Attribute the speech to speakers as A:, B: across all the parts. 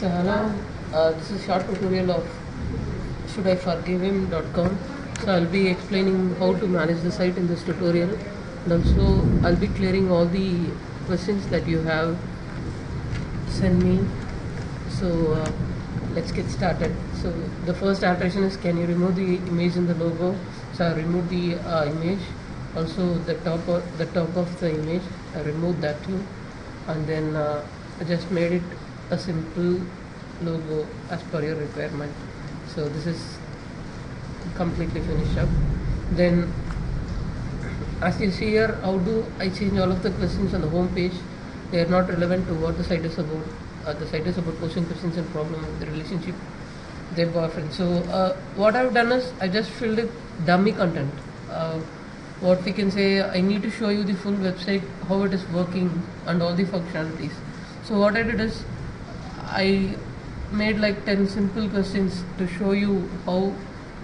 A: So hello, this is short tutorial of shouldIforgivehim.com. So I'll be explaining how to manage the site in this tutorial, and also I'll be clearing all the questions that you have sent me. So let's get started. So the first alteration is, can you remove the image in the logo? So I removed the image. Also the top of the image, I removed that too, and then I just made it a simple logo as per your requirement. So this is completely finished up. Then as you see here, how do I change all of the questions on the home page? They are not relevant to what the site is about. The site is about posing questions and problem with the relationship their boyfriend. So what I've done is I just filled it dummy content. What we can say, I need to show you the full website, how it is working and all the functionalities. So what I did is I made like 10 simple questions to show you how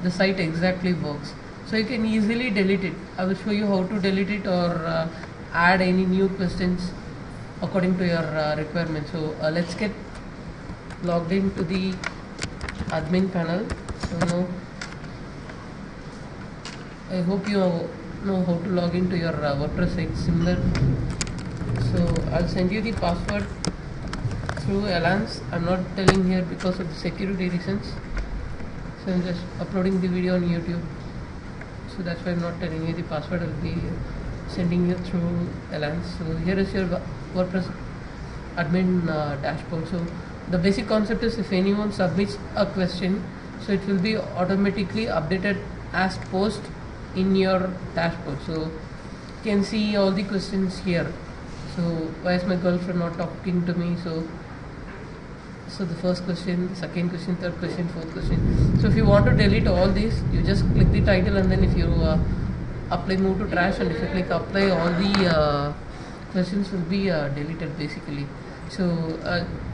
A: the site exactly works. So you can easily delete it. I will show you how to delete it or add any new questions according to your requirements. So let's get logged into the admin panel. So now I hope you know how to log into your WordPress site similar. So I'll send you the password through Elance. I'm not telling here because of the security reasons. So I'm just uploading the video on YouTube. So that's why I'm not telling you the password. I'll be sending you through Elance. So here is your WordPress admin dashboard. So the basic concept is, if anyone submits a question, so it will be automatically updated as post in your dashboard. So you can see all the questions here. So why is my girlfriend not talking to me? So the first question, second question, third question, fourth question. So if you want to delete all these, you just click the title, and then if you apply move to trash, and if you click apply, all the questions will be deleted basically. So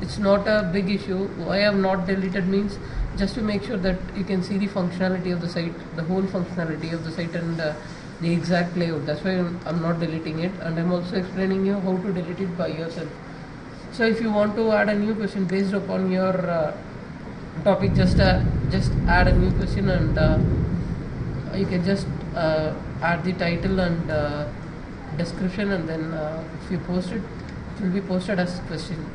A: it's not a big issue. Why I have not deleted means just to make sure that you can see the functionality of the site, the whole functionality of the site, and the exact layout. That's why I'm not deleting it, and I'm also explaining you how to delete it by yourself. So if you want to add a new question based upon your topic, just add a new question, and you can just add the title and description, and then if you post it, it will be posted as question.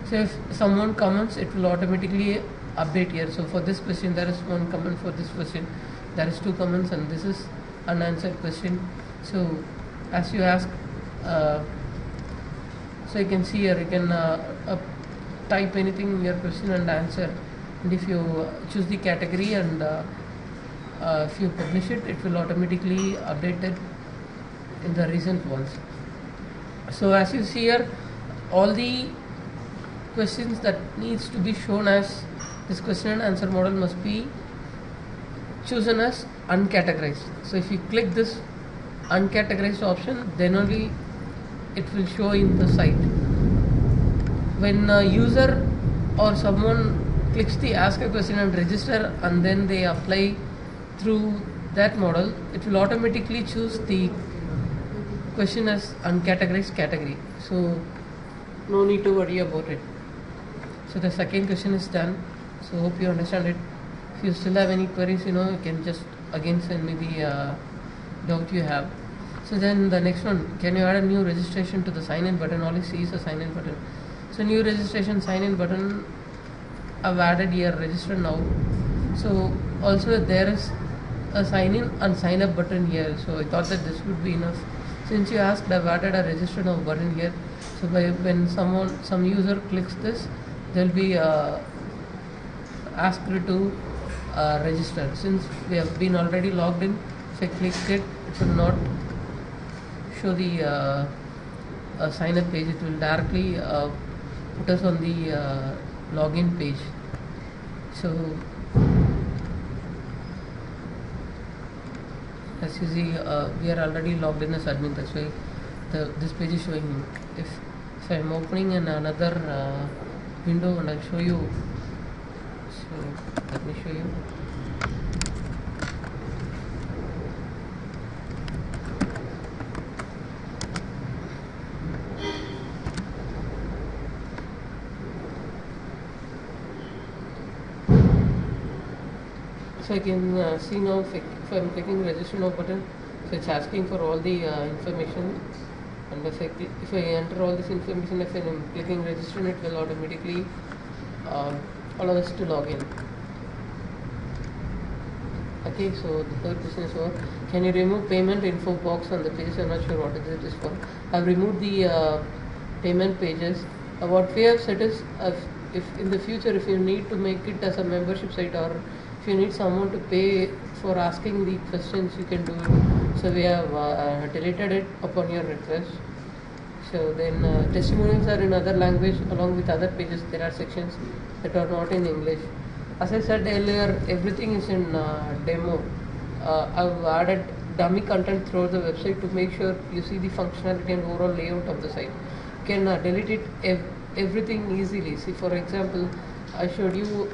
A: So if someone comments, it will automatically update here. So for this question there is one comment, for this question there is two comments, and this is unanswered question. So as you ask, so you can see here, you can type anything in your question and answer, and if you choose the category and if you publish it, it will automatically update it in the recent ones. So as you see here, all the questions that needs to be shown as this question and answer model must be chosen as uncategorized. So if you click this uncategorized option, then only it will show in the site. When a user or someone clicks the ask a question and register, and then they apply through that model, it will automatically choose the question as uncategorized category. So no need to worry about it. So the second question is done. So hope you understand it. If you still have any queries, you can just again send me the doubt you have. So then the next one, can you add a new registration to the sign in button? All you see is a sign in button. So new registration sign in button, I've added here register now. So also there is a sign in and sign up button here. So I thought that this would be enough. Since you asked, I've added a register now button here. So when some user clicks this, they'll be asked to register. Since we have been already logged in, if I click it, it will not show the sign up page. It will directly put us on the login page. So as you see, we are already logged in as admin. That's why this page is showing. If I'm opening in another window and I'll show you. So let me show you. So I can see now if I'm clicking register now button, so it's asking for all the information, and if I enter all this information, if I'm clicking register, it will automatically um, allow us to log in. Okay, so the third question is for, can you remove payment info box on the page? I'm not sure what it is for. I've removed the payment pages. What we have said is, if in the future, if you need to make it as a membership site, or if you need someone to pay for asking the questions, you can do it. So we have deleted it upon your request. So then testimonials are in other language along with other pages. There are sections that are not in English. As I said earlier, everything is in demo. I've added dummy content throughout the website to make sure you see the functionality and overall layout of the site. You can delete it everything easily. See, for example, I showed you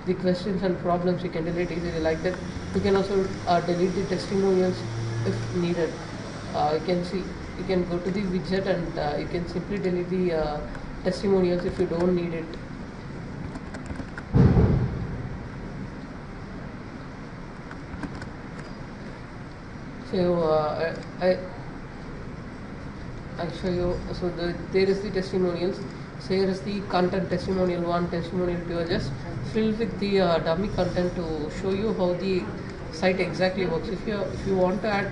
A: the questions and problems. You can delete easily like that. You can also delete the testimonials if needed. You can go to the widget and you can simply delete the testimonials if you don't need it. So I'll show you. So there is the testimonials. So here is the content, testimonial 1, testimonial 2. I just filled with the dummy content to show you how the site exactly works. If you want to add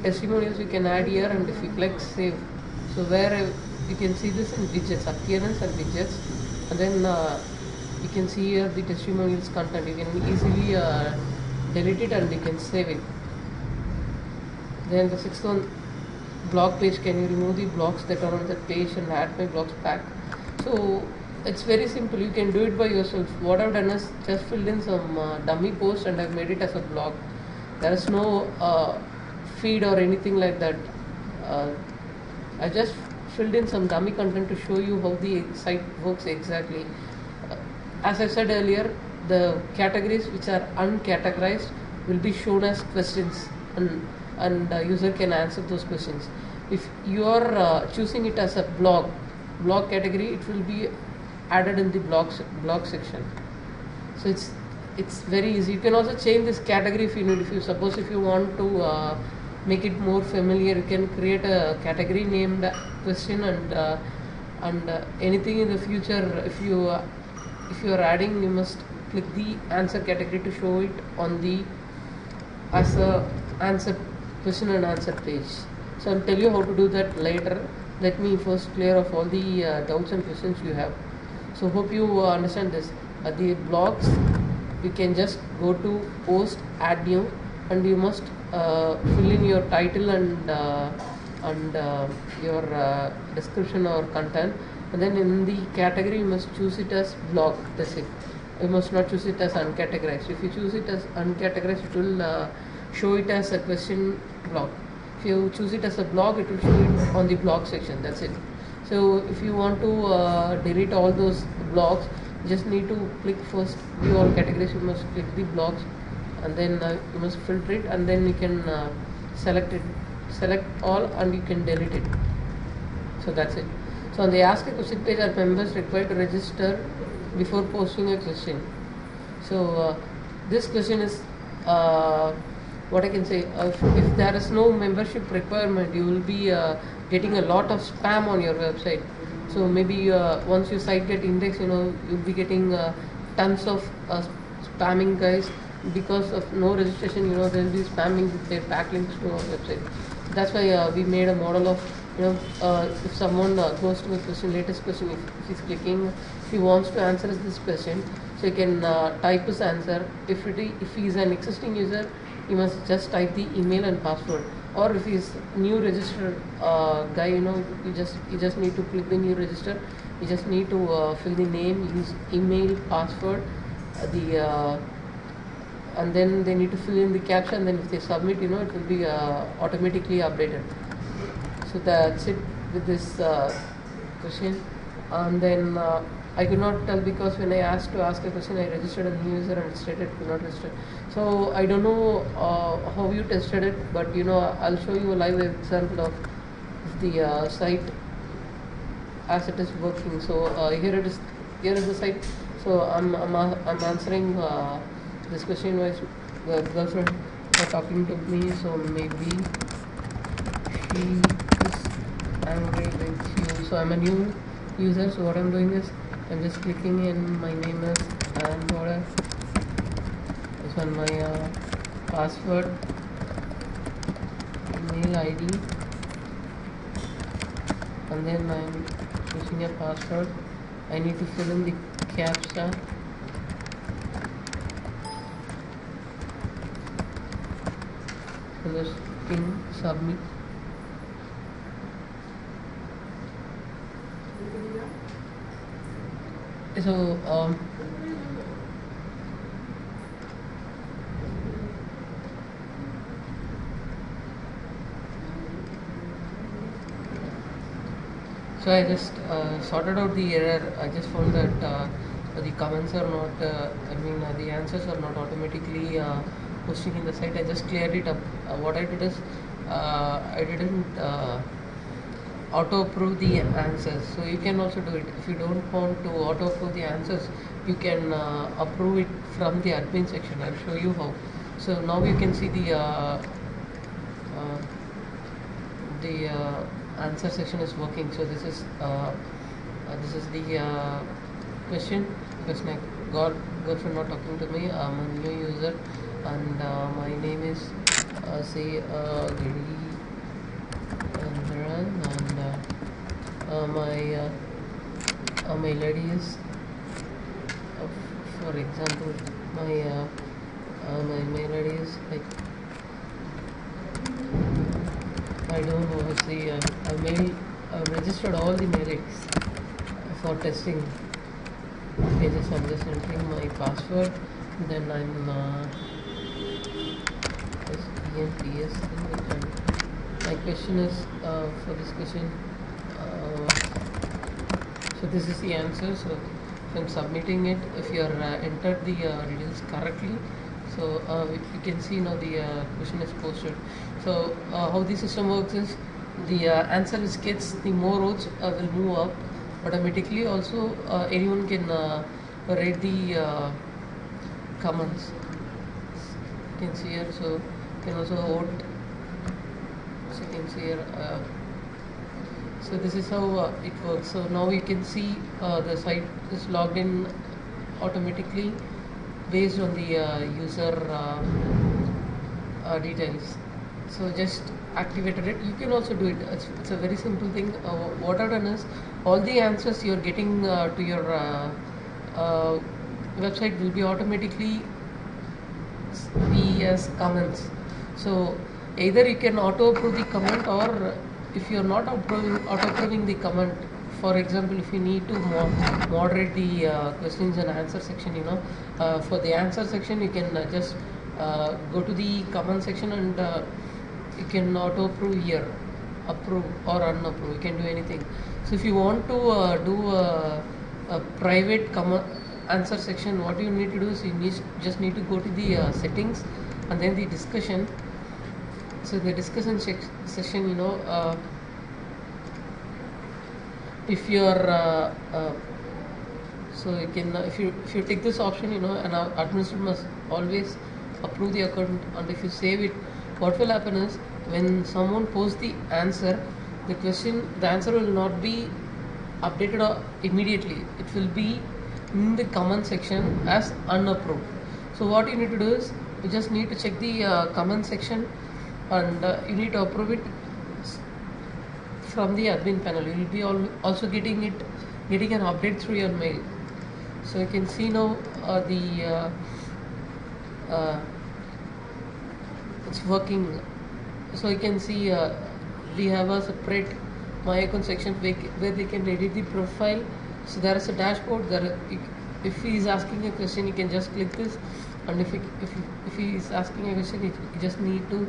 A: testimonials, you can add here, and if you click save, so where you can see this in widgets, appearance and widgets, and then you can see here the testimonials content. You can easily delete it and you can save it. Then the sixth one, blog page. Can you remove the blocks that are on that page and add my blocks back? So it's very simple. You can do it by yourself. What I've done is just filled in some dummy post and I've made it as a blog. There is no feed or anything like that. I just filled in some dummy content to show you how the site works exactly. As I said earlier, the categories which are uncategorized will be shown as questions, and user can answer those questions. If you are choosing it as a blog category, it will be added in the blog section. So it's very easy. You can also change this category if you need. If you want to make it more familiar, you can create a category named question, and anything in the future, if you are adding, you must click the answer category to show it on the as a answer question and answer page. So I'll tell you how to do that later. Let me first clear off all the doubts and questions you have. So hope you understand this. The blogs, you can just go to post, add new, and you must fill in your title and your description or content, and then in the category you must choose it as blog. That's it. You must not choose it as uncategorized. If you choose it as uncategorized, it will show it as a question blog. If you choose it as a blog, it will show it on the blog section. That's it. So if you want to delete all those blogs, you just need to click first view all categories. You must click the blogs, and then you must filter it, and then you can select all, and you can delete it. So that's it. So on the ask a question page, are members required to register before posting a question? So this question is what I can say. If there is no membership requirement, you will be getting a lot of spam on your website. So maybe once your site get indexed, you'll be getting tons of spamming guys. Because of no registration, they'll be spamming with their backlinks to our website. That's why we made a model of, if someone goes to a question, latest question, if he's clicking, if he wants to answer this question, so he can type his answer. If he is an existing user, he must just type the email and password. Or if he's new registered guy, you just need to click the new register. You just need to fill the name, use email, password, and then they need to fill in the caption, and then if they submit, it will be automatically updated. So that's it with this question. And then I could not tell, because when I asked to ask a question, I registered a new user and it stated could not register. So I don't know how you tested it, but I'll show you a live example of the site as it is working. So here is the site. So I'm answering This question was the girlfriend was talking to me, so maybe she is angry with you. So I'm a new user, so what I'm doing is I'm just clicking in my name is and order this one, my password, email ID, and then I'm using a password. I need to fill in the captcha. So just pin submit. So so I just sorted out the error. I just found that the comments are not, the answers are not automatically posting in the site. I just cleared it up. What I did is I didn't auto approve the answers. So you can also do it. If you don't want to auto approve the answers, you can approve it from the admin section. I'll show you how. So now you can see the answer section is working. So this is the question. My girlfriend not talking to me. I'm a new user, and my name is say Giri Andran, and my mail ID is for example my mail ID is like I don't know. See, I've registered all the mailings for testing. Okay, I'm just entering my password. Then I'm ENPS and my question is for this question. So this is the answer. So if I'm submitting it, if you are entered the details correctly, so you can see now the question is posted. So how the system works is the answer which gets the more rows will move up automatically. Also anyone can write the comments. You can see here. So you can also vote. So you can see here. So this is how it works. So now you can see the site is logged in automatically based on the user details. So just activated it. You can also do it. It's a very simple thing. What I've done is all the answers you're getting to your website will be automatically be as comments. So either you can auto approve the comment, or if you're not auto approving the comment, for example, if you need to moderate the questions and answer section, for the answer section you can just go to the comment section and you can auto approve here, approve or unapprove. You can do anything. So if you want to do a private answer section, what you need to do is you just need to go to the settings and then the discussion. So the discussion session, if you're so you can if you take this option, an administrator must always approve the account, and if you save it, what will happen is when someone posts the answer, the answer will not be updated immediately. It will be in the comment section as unapproved. So what you need to do is you just need to check the comment section, and you need to approve it from the admin panel. You will be also getting an update through your mail. So you can see now it's working. So you can see we have a separate my account section where they can edit the profile. So there is a dashboard. If he is asking a question, you can just click this, and if he is asking a question, you just need to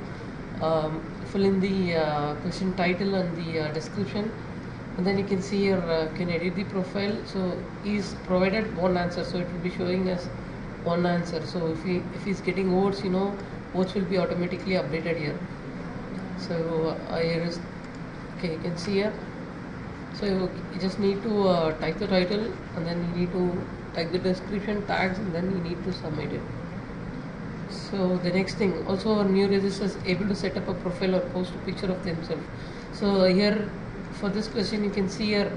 A: fill in the question title and the description, and then you can see here can edit the profile. So he's provided one answer, so it will be showing as one answer. So if he's getting votes, votes will be automatically updated here. So here is okay, you can see here. So you just need to type the title, and then you need to type the description tags, and then you need to submit it. So the next thing, also our new registrars able to set up a profile or post a picture of themselves. So here for this question you can see here,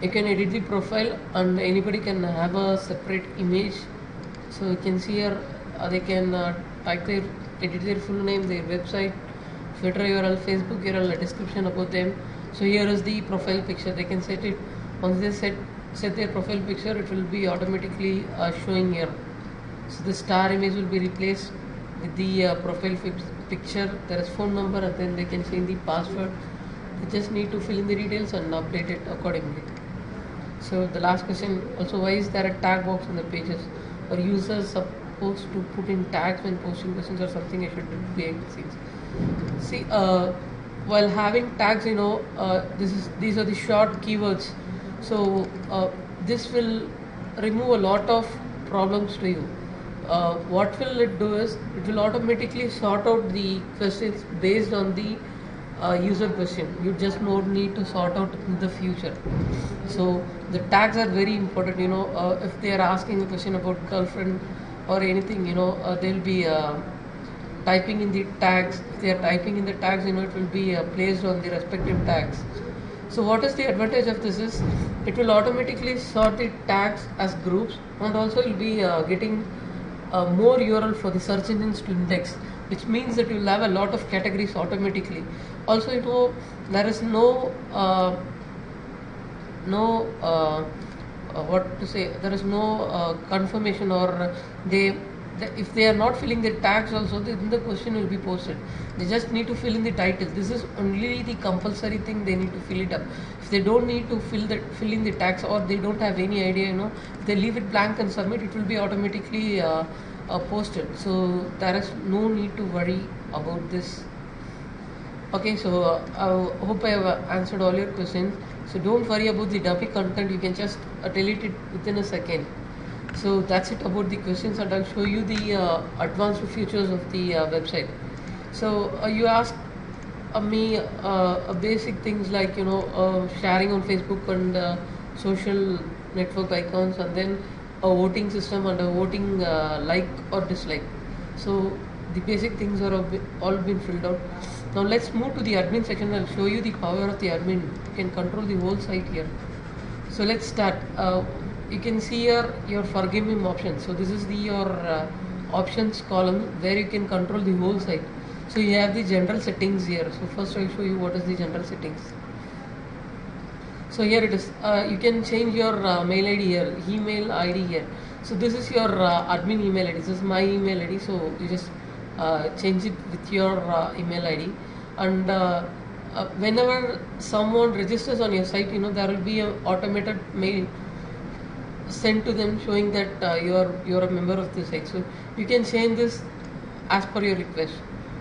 A: you can edit the profile and anybody can have a separate image. So you can see here they can type their, edit their full name, their website, Twitter URL, Facebook URL, a description about them. So here is the profile picture. They can set it. Once they set their profile picture, it will be automatically showing here. So the star image will be replaced with the profile picture. There is phone number and then they can change the password. They just need to fill in the details and update it accordingly. So the last question also, why is there a tag box on the pages? Or users supposed to put in tags when posting questions or something I should do behind the scenes? See, while having tags, these are the short keywords. So this will remove a lot of problems to you. What will it do is it will automatically sort out the questions based on the user question. You just not need to sort out in the future. So the tags are very important. If they are asking a question about girlfriend or anything, they'll be typing in the tags. If they are typing in the tags, it will be placed on the respective tags. So what is the advantage of this is it will automatically sort the tags as groups, and also you'll be getting more URL for the search engines to index, which means that you'll have a lot of categories automatically. Also, there is no what to say, there is no confirmation, or if they are not filling the tags also, then the question will be posted. They just need to fill in the title. This is only the compulsory thing, they need to fill it up. If they don't need to fill in the tags, or they don't have any idea, if they leave it blank and submit, it will be automatically posted. So there is no need to worry about this. Okay, so I hope I have answered all your questions. So don't worry about the dumpy content, you can just delete it within a second. So that's it about the questions, and I'll show you the advanced features of the website. So you asked me basic things like sharing on Facebook and social network icons, and then a voting system and a voting like or dislike. So the basic things are all been filled out. Now let's move to the admin section. I'll show you the power of the admin. You can control the whole site here. So let's start. You can see here your forgive me options. So this is your options column where you can control the whole site. So you have the general settings here. So first I'll show you what is the general settings. So here it is. You can change your mail ID here, email ID here. So this is your admin email ID. This is my email ID. So you just change it with your email ID, and whenever someone registers on your site, there will be an automated mail sent to them showing that you're a member of the site. So you can change this as per your request.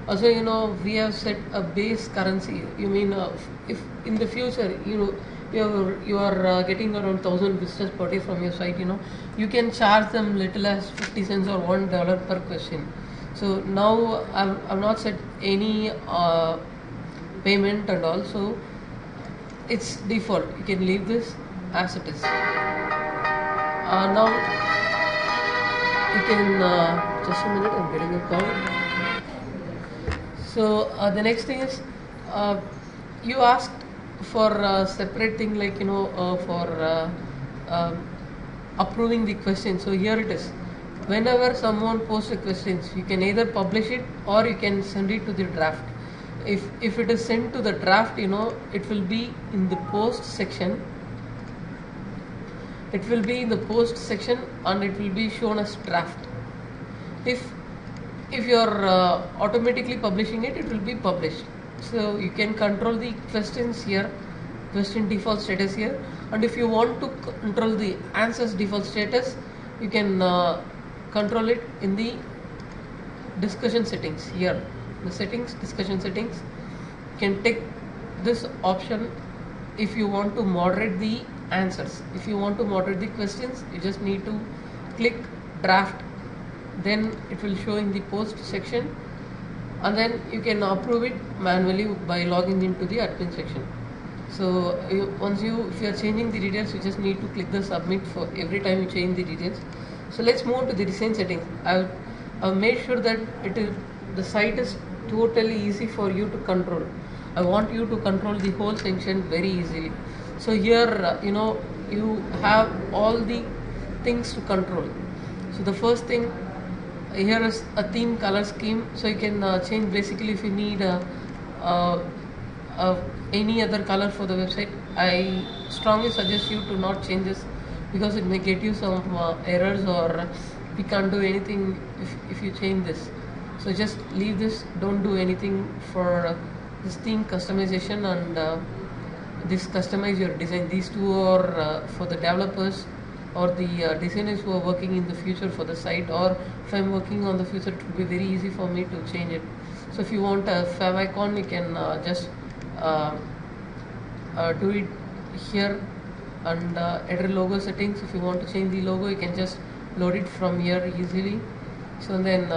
A: Also, we have set a base currency. If in the future you are getting around 1,000 visitors per day from your site, you can charge them little as 50 cents or $1 per question. So now I've not set any payment and all, so it's default. You can leave this as it is. Now you can just a minute, I'm getting a call. So the next thing is you asked for a separate thing like for approving the question. So here it is. Whenever someone posts a questions, you can either publish it or you can send it to the draft. If it is sent to the draft, it will be in the post section. It will be in the post section and it will be shown as draft. If you are automatically publishing it, it will be published. So you can control the questions here, question default status here, and if you want to control the answers default status, you can control it in the discussion settings here. The settings, discussion settings, you can take this option if you want to moderate the answers. If you want to moderate the questions, you just need to click draft, then it will show in the post section, and then you can approve it manually by logging into the admin section. So if you are changing the details, you just need to click the submit for every time you change the details. So let's move to the design settings. I've made sure that the site is totally easy for you to control. I want you to control the whole section very easily. So here you have all the things to control. So the first thing here is a theme color scheme. So you can change basically if you need any other color for the website. I strongly suggest you to not change this because it may get you some errors, or we can't do anything if you change this. So just leave this, don't do anything for this theme customization, and this customize your design. These two are for the developers or the designers who are working in the future for the site, or if I'm working on the future, it will be very easy for me to change it. So if you want a favicon, you can just do it here, and enter logo settings. If you want to change the logo, you can just load it from here easily. So then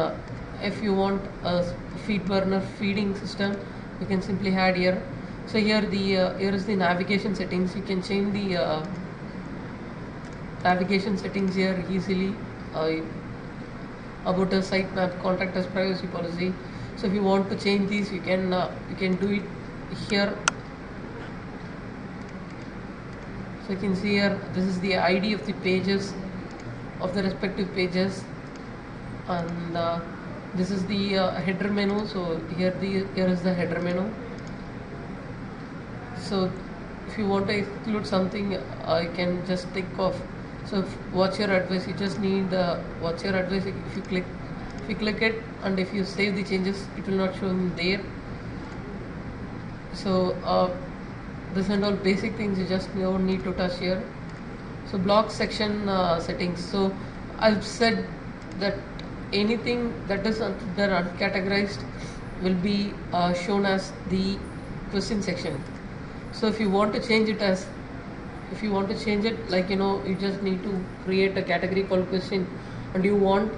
A: if you want a feed burner feeding system, you can simply add here. So here here is the navigation settings. You can change the navigation settings here easily. About a sitemap, contact us, privacy policy. So if you want to change these, you can do it here. So you can see here, this is the ID of the pages, of the respective pages, and this is the header menu. So here is the header menu. So if you want to exclude something, you can just tick off. So what's your advice? You just need what's your advice. If you click it, and if you save the changes, it will not show in there. So this and all basic things you just don't need to touch here. So block section settings. So I've said that anything that is uncategorized will be shown as the question section. So if you want to change it like you just need to create a category called question, and you want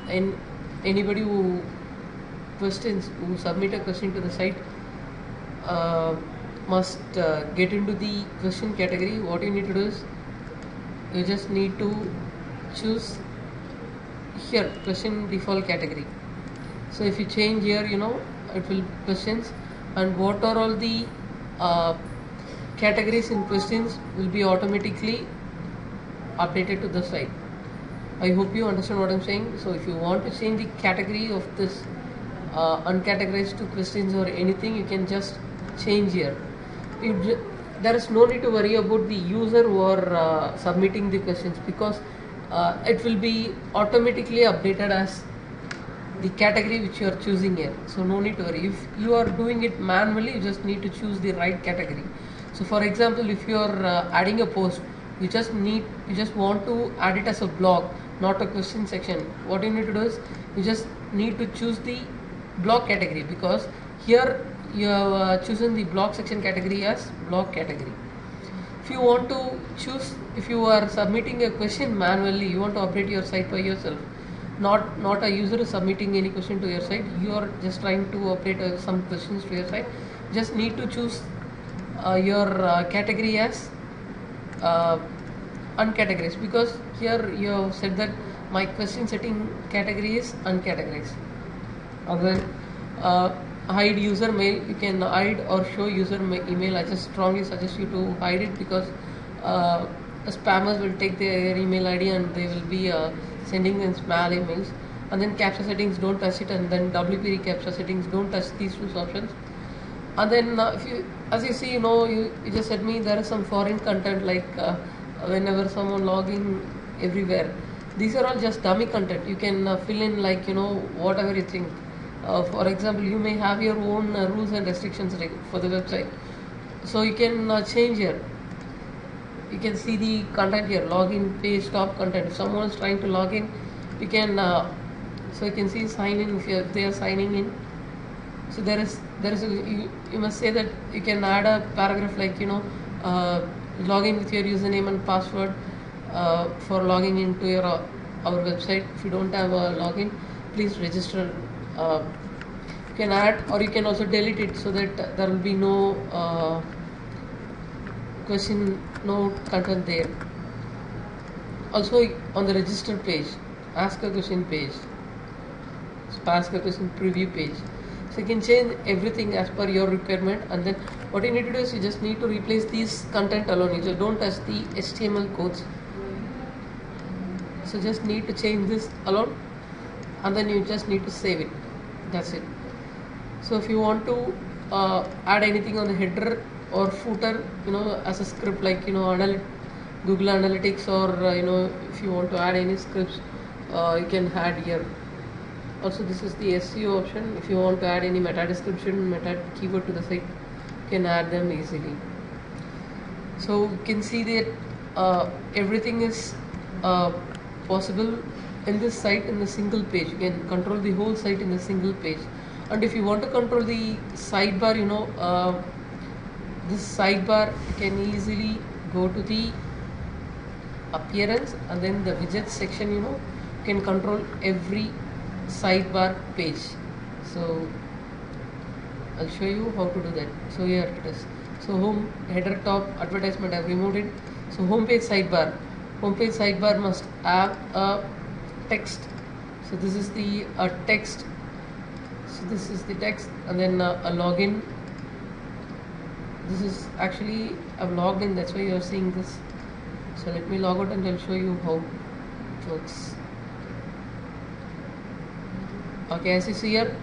A: anybody who submit a question to the site must get into the question category. What you need to do is you just need to choose here question default category. So if you change here, it will questions, and what are all the categories in questions will be automatically updated to the site. I hope you understand what I'm saying. So if you want to change the category of this uncategorized to questions or anything, you can just change here. There is no need to worry about the user who are submitting the questions, because it will be automatically updated as the category which you are choosing here. So no need to worry. If you are doing it manually, you just need to choose the right category. So for example, if you are adding a post, you just want to add it as a blog, not a question section. What you need to do is you just need to choose the blog category, because here you have chosen the blog section category as blog category. If you want to choose, if you are submitting a question manually, you want to update your site by yourself, not a user submitting any question to your site, you are just trying to update some questions to your site, just need to choose your category as uncategorized, because here you have said that my question setting category is uncategorized. And then hide user mail, you can hide or show user email. I just strongly suggest you to hide it, because spammers will take their email ID and they will be sending them spam emails. And then captcha settings, don't touch it, and then WP captcha settings, don't touch these two options. And then as you see, you just said me there is some foreign content, like whenever someone logging everywhere, these are all just dummy content. You can fill in like whatever you think. For example, you may have your own rules and restrictions for the website, so you can change here. You can see the content here, login page, top content. If someone is trying to log in, you can so you can see sign in if they are signing in. So there is you must say that you can add a paragraph like log in with your username and password for logging into your our website. If you don't have a login, please register. You can add, or you can also delete it, so that there will be no no content there. Also on the register page, ask a question page. So ask a question preview page. So you can change everything as per your requirement, and then what you need to do is you just need to replace these content alone. You just don't touch the HTML codes. So just need to change this alone, and then you just need to save it. That's it. So if you want to add anything on the header or footer, as a script, like Google Analytics, or if you want to add any scripts, you can add here. Also, this is the SEO option. If you want to add any meta description, meta keyword to the site, you can add them easily. So you can see that everything is possible in this site in the single page. You can control the whole site in the single page. And if you want to control the sidebar, this sidebar, you can easily go to the appearance, and then the widgets section, you can control every sidebar page. So I'll show you how to do that. So here it is. So home, header, top, advertisement, I've removed it. So homepage sidebar must have a text. So this is the text. So this is the text, and then a login. This is actually, I've logged in, that's why you are seeing this. So let me log out and I'll show you how it works. Okay, as you see here,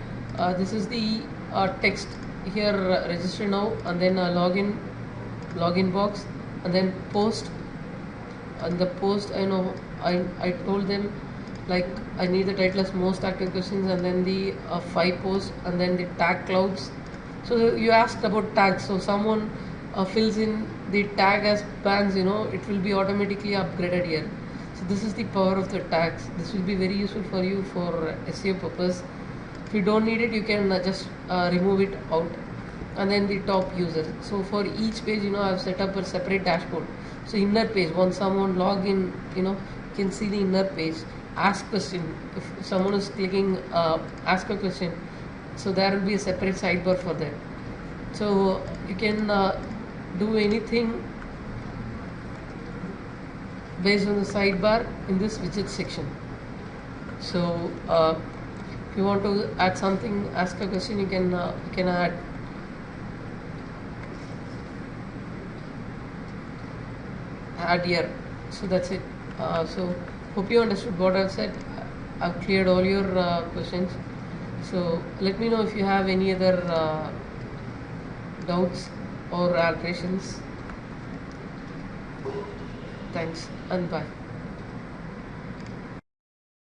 A: this is the text here, register now, and then login box, and then post. And the post, I told them, like, I need the title as most active questions, and then the 5 posts, and then the tag clouds. So you asked about tags, so someone fills in the tag as bands, it will be automatically upgraded here. So this is the power of the tags. This will be very useful for you for SEO purpose. If you don't need it, you can just remove it out. And then the top user. So for each page, I've set up a separate dashboard. So inner page, once someone log in, you can see the inner page. Ask question. If someone is clicking ask a question, so there will be a separate sidebar for that. So you can do anything based on the sidebar in this widget section. So if you want to add something, ask a question, you can add here. So that's it. So hope you understood what I've said. I've cleared all your questions. So let me know if you have any other doubts or alterations. Thanks and bye.